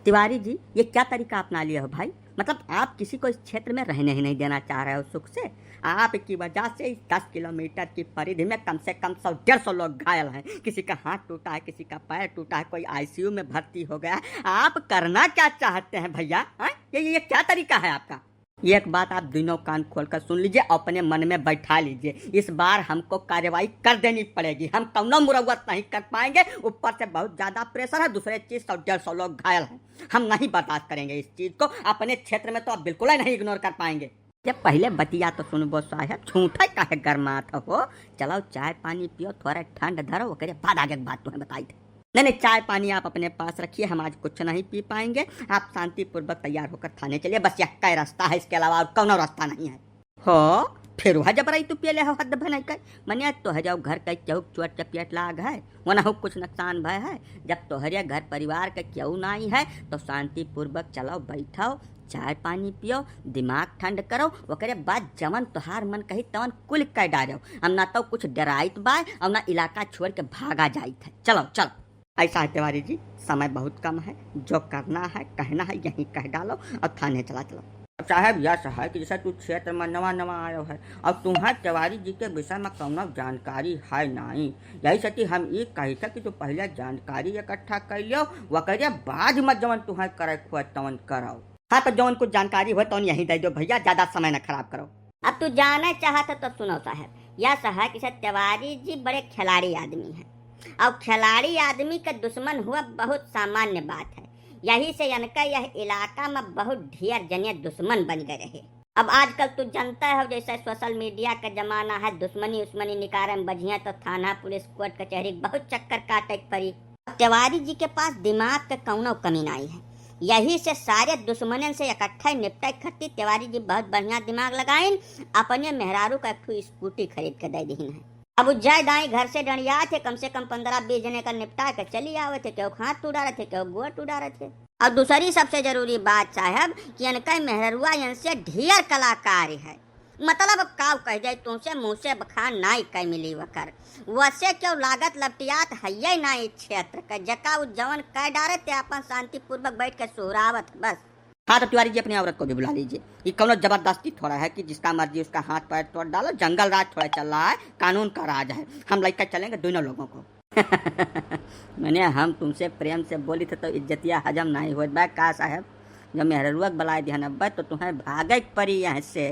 तिवारी जी, ये क्या तरीका अपना लिया हो भाई? मतलब आप किसी को इस क्षेत्र में रहने ही नहीं देना चाह रहे हो सुख से। आपकी वजह से इस 10 किलोमीटर की परिधि में कम से कम 100-150 लोग घायल हैं। किसी का हाथ टूटा है, किसी का पैर टूटा है, कोई आईसीयू में भर्ती हो गया है। आप करना क्या चाहते हैं भैया? ये क्या तरीका है आपका? एक बात आप दोनों कान खोलकर सुन लीजिए, अपने मन में बैठा लीजिए। इस बार हमको कार्रवाई कर देनी पड़ेगी। हम कौनो मुरव्वत नहीं कर पाएंगे। ऊपर से बहुत ज्यादा प्रेशर है, दूसरे चीज 100-150 लोग घायल हैं। हम नहीं बर्दाश्त करेंगे इस चीज को। अपने क्षेत्र में तो आप बिल्कुल ही नहीं इग्नोर कर पाएंगे। जब पहले बतिया तो सुन बो साहब, झूठा काहे गरमात हो? चलो चाय पानी पियो, थोड़ा ठंड धरो, ओकरे बाद आगे बात तुम्हें बताई थी। नहीं, चाय पानी आप अपने पास रखिए, हम आज कुछ नहीं पी पाएंगे। आप शांतिपूर्वक तैयार होकर थाने चलिए, बस यही रास्ता है, इसके अलावा और कौन रास्ता नहीं है। हो फिर वह जबरई तू पिए ले हो हद भय नहीं कर मनिया तो जाओ घर के चौक चुअट चपियट लाग है, वना हो कुछ नुकसान भय है। जब तोहरे घर परिवार के क्यों नहीं है तो शांतिपूर्वक चलो, बैठो, चाय पानी पियो, दिमाग ठंड करो, ओकरे बाद जवन तोहार मन कही तवन कुल कह डालो। हम ना तो कुछ डराइत बा और ना इलाका छोड़ के भागा जाइत है। चलो चलो। ऐसा है तिवारी जी, समय बहुत कम है, जो करना है कहना है यहीं कह डालो और थाने चला चलो। साहब यह है कि जैसे तू क्षेत्र में नवा आयो है और तुम्हारे तिवारी जी के विषय में कौनो जानकारी है नहीं, यही से हम ये कही था कि तू पहले जानकारी इकट्ठा कर लियो, वकरे बाद में जवन तुम्हें करे खुआ तवन करो। हाँ तो जवन कुछ जानकारी हो तो यहीं दे दो भैया, ज्यादा समय न खराब करो। अब तू जाना चाहता तो सुनो साहब, यह है कि तिवारी जी बड़े खिलाड़ी आदमी है और खिलाड़ी आदमी का दुश्मन हुआ बहुत सामान्य बात है। यही से इनका यह इलाका में बहुत ढेर जने दुश्मन बन गए रहे। अब आजकल तू जानता है जैसे सोशल मीडिया का जमाना है, दुश्मनी उस्मनी निकारे में बजिया तो थाना पुलिस कोर्ट कचहरी बहुत चक्कर काटे पड़ी। तिवारी जी के पास दिमाग का कौनो कमी नहीं है, यही से सारे दुश्मनन से इकट्ठा निपटाई खातिर तिवारी जी बहुत बढ़िया दिमाग लगाइन, अपने मेहरारू का एक स्कूटी खरीद के दे दीन है। अब जय दाई घर से डंडिया थे, कम से कम 15-20 जने का निपटा के चली आवे थे, क्यों हाथ टूटा रहे थे, क्यों गोड़ टूटा रहे थे। और दूसरी सबसे जरूरी बात साहब कि इनका मेहरुआ इनसे ढेर कलाकार है। मतलब अब काव कह जाए तुमसे मुँह से बखान नाई कह मिली वकर वैसे क्यों लागत लपटियात है ना इस क्षेत्र का जका जवन कह डारे थे अपन शांतिपूर्वक बैठ के सोहरावत बस। हाँ तो तिवारी जी अपनी औरत को भी बुला लीजिए। ये कौनो जबरदस्ती थोड़ा है कि जिसका मर्जी उसका हाथ पैर तोड़ डालो। जंगल राज थोड़ा चल रहा है, कानून का राज है, हम लेकर चलेंगे दोनों लोगों को। मैंने हम तुमसे प्रेम से बोली थे तो इज्जतिया हजम नहीं हो बा का साहब। जब मेहरुआ बुलाए दिया नब्बे तो तुम्हें भागे पड़ी यहाँ से,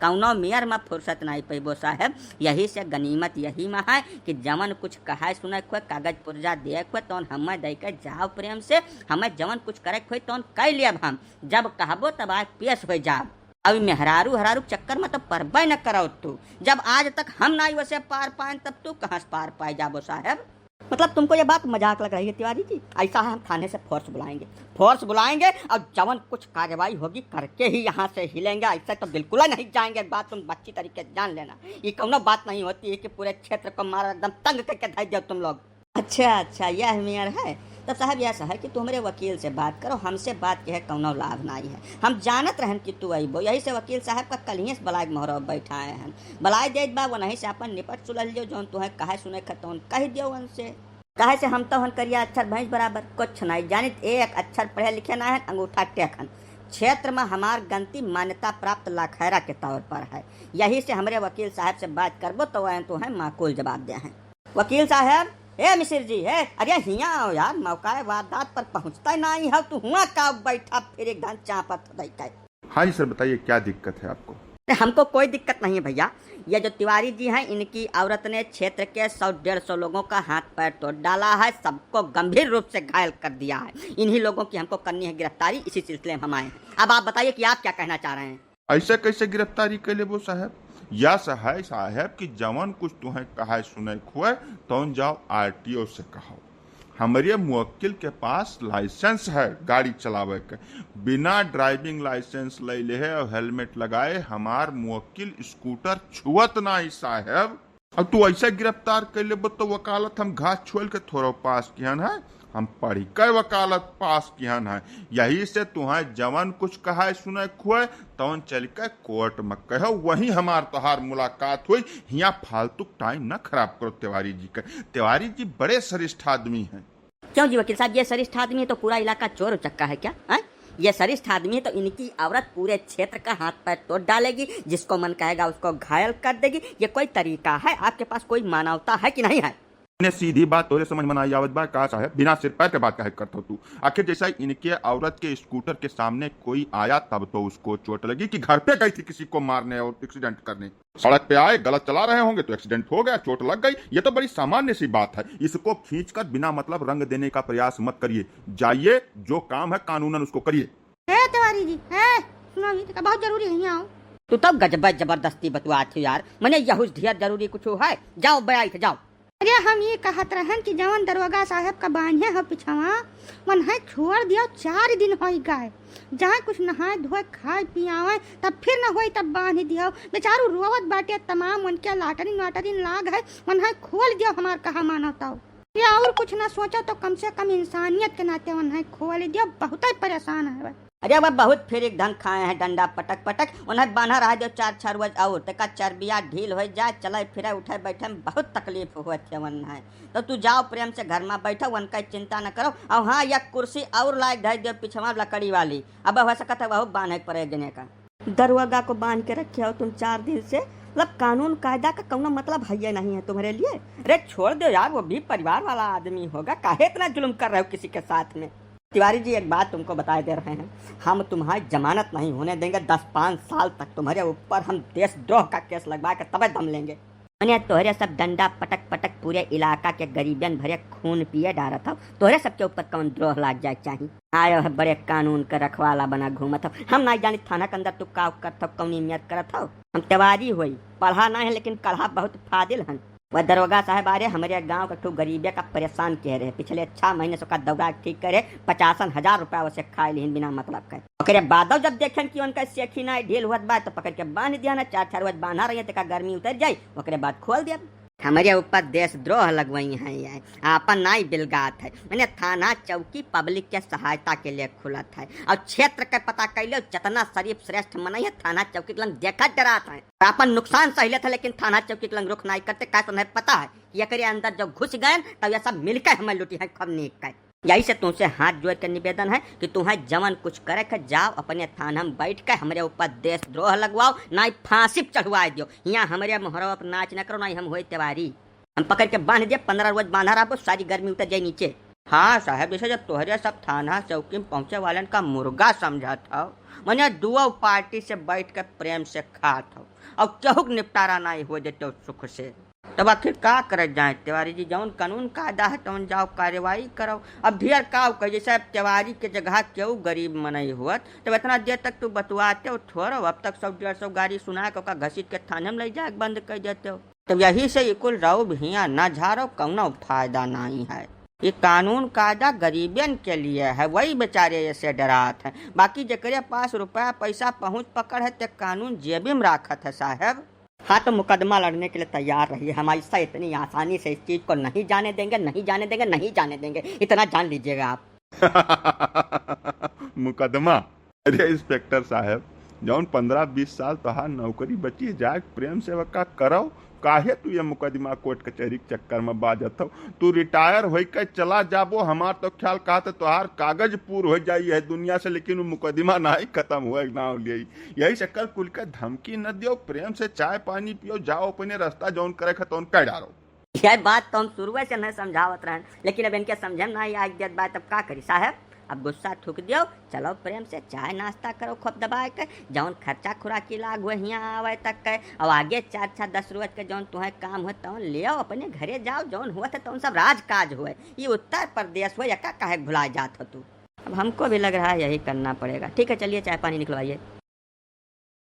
कौनो मेयर में फुर्सत नहीं पैबो साहब। यही से गनीमत यही में है कि जवन कुछ कहा सुने खोए कागज पुर्जा दे खोए तो हमें दे के जाओ प्रेम से, हमें जवन कुछ करे खोए तो कह लियब, हम जब कहबो तब आज पेश हो जाब। अभी मेहरारू हरारू चक्कर में तो परबे न करो तू, जब आज तक हम नहीं वैसे पार पाए तब तू कहाँ से पार पाए जाबो साहब। मतलब तुमको ये बात मजाक लग रही है तिवारी जी? ऐसा है हम थाने से फोर्स बुलाएंगे और जवन कुछ कार्रवाई होगी करके ही यहाँ से हिलेंगे, ऐसे तो बिल्कुल ही नहीं जाएंगे। बात तुम अच्छी तरीके से जान लेना, ये कौनो बात नहीं होती है कि पूरे क्षेत्र को मारा एकदम तंग करके धर दो तुम लोग। अच्छा यह मेयर है तो साहब ऐसा है कि तुम मेरे वकील से बात करो, हमसे बात के है कौनो लाभ नहीं है। हम जानत रहन कि तू अबो, यही से वकील साहब का कल ही बलाय मोहर बैठाए हैं, बलाय दे बा वो नहीं से अपन निपट सुलझ लियो। जो तुम्हें कहे सुने खतौन कह दियो उनसे, कहे से हम तो हन करिया अक्षर भैंस बराबर कुछ नहीं जानित, एक अक्षर पढ़े लिखे ना है, अंगूठा टेकन। क्षेत्र में हमार गंती मान्यता प्राप्त लाखैरा के तौर पर है। यही से हमारे वकील साहब से बात करबो तो वह तो है माकूल जवाब दे हैं। वकील साहब मिसिर जी है, अरे हिया आओ यार, मौका वारदात पर पहुंचता ही नहीं है, तू हुआ का बैठा फिर एक घंटा चापत। हाँ जी सर बताइए क्या दिक्कत है आपको? हमको कोई दिक्कत नहीं है भैया, ये जो तिवारी जी हैं इनकी औरत ने क्षेत्र के 100-150 लोगों का हाथ पैर तोड़ डाला है, सबको गंभीर रूप से घायल कर दिया है। इन्हीं लोगों की हमको करनी है गिरफ्तारी, इसी सिलसिले में हम आए हैं। अब आप बताइए कि आप क्या कहना चाह रहे हैं? ऐसे कैसे गिरफ्तारी कर ले वो साहब? या सहाय साहब कि जवन कुछ तुम्हें कहा सुने खुए तो जाओ आरटीओ से कहो। हमारे मुवक्किल के पास लाइसेंस है गाड़ी चलावे के, बिना ड्राइविंग लाइसेंस ले ले है और हेलमेट लगाए हमार मुवक्किल स्कूटर छुअत नहीं साहब। अब तू ऐसे गिरफ्तार कर ले तो वकालत हम घास छोल के थोड़ा पास किहन है, हम पढ़ी कर वकालत पास किहन है। यही से तुम्हें जवन कुछ कहा सुने खुए तवन चल के कोर्ट में कहो, वही हमार तोहार मुलाकात हुई। यहाँ फालतू टाइम न खराब करो तिवारी जी का, तिवारी जी बड़े श्रेष्ठ आदमी हैं। क्यों जी वकील साहब, ये सरिष्ठ आदमी है तो पूरा इलाका चोर उचक्का है क्या? है ये सरिष्ठ आदमी है तो इनकी औरत पूरे क्षेत्र का हाथ पैर तोड़ डालेगी, जिसको मन कहेगा उसको घायल कर देगी। ये कोई तरीका है? आपके पास कोई मानवता है कि नहीं है? ने सीधी बात तोरे समझ में आई आवत बा का साहब, बिना सिर पैर के बात कहे करतो तू। आखिर जैसा इनके औरत के स्कूटर के सामने कोई आया तब तो उसको चोट लगी कि घर पे गई थी किसी को मारने और एक्सीडेंट करने? सड़क पे आए गलत चला रहे होंगे तो एक्सीडेंट हो गया, चोट लग गई। ये तो बड़ी सामान्य सी बात है। इसको खींचकर बिना मतलब रंग देने का प्रयास मत करिए। जाइए, जो काम है कानूनन उसको करिए। तिवारी जी है सुनो, ये बहुत जरूरी है, यहाँ आओ। तू तो गजब जबरदस्ती बतवा थी यार, मैंने यहुस ढेर जरूरी कुछ है। जाओ बयाई थे जाओ। अरे हम ये कहत रहन कि जवन दरोगा साहब का बांधे हो पिछवा मन है छोड़ दिया, 4 दिन हो गए। जहाँ कुछ नहाए धोए खाए पियावे तब फिर न होई तब बांध दिया। बेचारू रोवत बाटे, तमाम उनके लाटरिन वाटरिन लाग है, मन है खोल दिया। हमार कहा मानवता हो या और कुछ न सोचा तो कम से कम इंसानियत के नाते मन है खोल दिया। बहुत ही परेशान है। अरे वह बहुत फिर एक धन खाए हैं डंडा पटक पटक, उन्हें बांधा रहा जो 4-4 रोज और तक चर्बिया ढील हो जाए, चले फिरे उठे बैठे में बहुत तकलीफ हुआ थे वन है। तो तू जाओ प्रेम से घर में बैठो, वन का चिंता न करो। और हाँ, या कुर्सी और लायक ढाई दे पिछवा लकड़ी वाली, अब हो सकता है वह बांधे पड़े जने का। दरोगा को बांध के रखे हो तुम 4 दिन से, मतलब कानून कायदा का कौन मतलब है नहीं है तुम्हारे लिए? अरे छोड़ दो यार, वो भी परिवार वाला आदमी होगा, काहे इतना जुल्म कर रहे हो किसी के साथ में? तिवारी जी एक बात तुमको बता दे रहे हैं, हम तुम्हारी जमानत नहीं होने देंगे। 10-5 साल तक तुम्हारे ऊपर हम देशद्रोह का केस लगवा के तबे दम लेंगे। मैंने तोहरे सब डंडा पटक पटक पूरे इलाका के गरीबन भरे खून पिए डारा था, तोहरे सबके ऊपर कौन द्रोह लाग जाए चाहिए? आयो है बड़े कानून का रखवाला बना घूमत हो। हम नहीं जानी थाना के अंदर तू का करत हो, कौन नियत करत हो। हम तिवारी हुई, पढ़ा नहीं है लेकिन कढ़ा बहुत फादिल हन। वह दरोगा साहब आ रहे हमारे गांव का गरीबे का परेशान किए रहे, पिछले 6 महीने से का दौरा ठीक करे, 50,000 रुपया उसे खाए लीन बिना मतलब के। ओकरे बाद जब देखें कि उनका सेखी ना ढील हुआ बा तो पकड़ के बांध दिया ना, 4-4 रोज बांधा रही तो गर्मी उतर जाये, ओकरे बाद खोल दिया। हमारे ऊपर देशद्रोह लगवाई है, ये आपन नाई बिलगात है। मैंने थाना चौकी पब्लिक के सहायता के लिए खुलत है, और क्षेत्र के पता कैले जितना शरीफ श्रेष्ठ मनाई है थाना चौकी के लंग देखा डरात है। अपन नुकसान सहले था लेकिन थाना चौकी के लंग रुख नहीं करते, क्या तुम्हें पता है ये अंदर जब घुस गए तब ये सब मिलकर हमें लुटी है खब नीक का। यही से तुमसे हाथ जोड़ कर निवेदन है कि तुम्हें जवन कुछ करे के जाओ अपने थाना में बैठ के हमारे ऊपर देशद्रोह लगवाओ, ना फांसी चढ़वा दियो। यहाँ हमारे मोहरवा पर नाच न करो, ना हम हो तिवारी। हम पकड़ के बांध दिए, 15 रोज बांधा रहा, सारी गर्मी उतर जाए नीचे। हाँ साहब, जैसे जब तोहरे सब थाना चौकी में पहुंचे वालन का मुर्गा समझा था, मैंने दुआ पार्टी से बैठ के प्रेम से खा था, और केहू निपटारा नहीं हो जाते सुख से। तब आखिर का कर जाए तिवारी जी, जौन कानून कायदा है तौन जाओ कार्यवाही करो। अब ढेर का कह जैसे तिवारी के जगह क्यों गरीब मनई हुआ, तब इतना देर तक तू बतवाते हो छोड़ो, अब तक 100-150 गाड़ी सुना के घसीट के थाने में ले जाए बंद कर देते हो। तब यही से कुल रहो भिया न झारो, कौनो फायदा नहीं है। ये कानून कायदा गरीबन के लिए है, वही बेचारे ऐसे डरात है। बाकी जकरे पास रुपया पैसा पहुँच पकड़ है ते कानून जेबी में राखत है साहब। हाँ तो मुकदमा लड़ने के लिए तैयार रहिए, हम ऐसा इतनी आसानी से इस चीज को नहीं जाने देंगे, नहीं जाने देंगे, नहीं जाने देंगे, इतना जान लीजिएगा आप। मुकदमा? अरे इंस्पेक्टर साहब, जौन 15-20 साल तोहार नौकरी बची जाए प्रेम सेवक का करो, काहे तू ये मुकदमा कोर्ट कचहरी के चक्कर में बाजत हो? तू रिटायर हो के चला जाबो, हमार तो ख्याल कहा तो तोहार कागज पूर हो जाई है दुनिया से, लेकिन वो मुकदमा ना ही खत्म हुआ ना लिए। यही चक्कर कुल का धमकी न दियो, प्रेम से चाय पानी पियो, जाओ अपने रास्ता जौन करे खतौन कर डालो। यह बात तो हम शुरू से नहीं समझावत रहे, लेकिन अब इनके समझे ना आज देत बात, अब का करी साहब? अब गुस्सा थूक दियो, चलो प्रेम से चाय नाश्ता करो खूब दबा के, जौन खर्चा खुराकी लाग हुए यहाँ आवे तक के, और आगे 4-10 रोज के जौन तुम्हें काम हो तौन ले आओ, अपने घरे जाओ, जौन हुआ था तौन सब राजकाज हुए। ये उत्तर प्रदेश हुए, यका काहे भुला जात हो तू? अब हमको भी लग रहा है यही करना पड़ेगा। ठीक है चलिए चाय पानी निकलवाइए।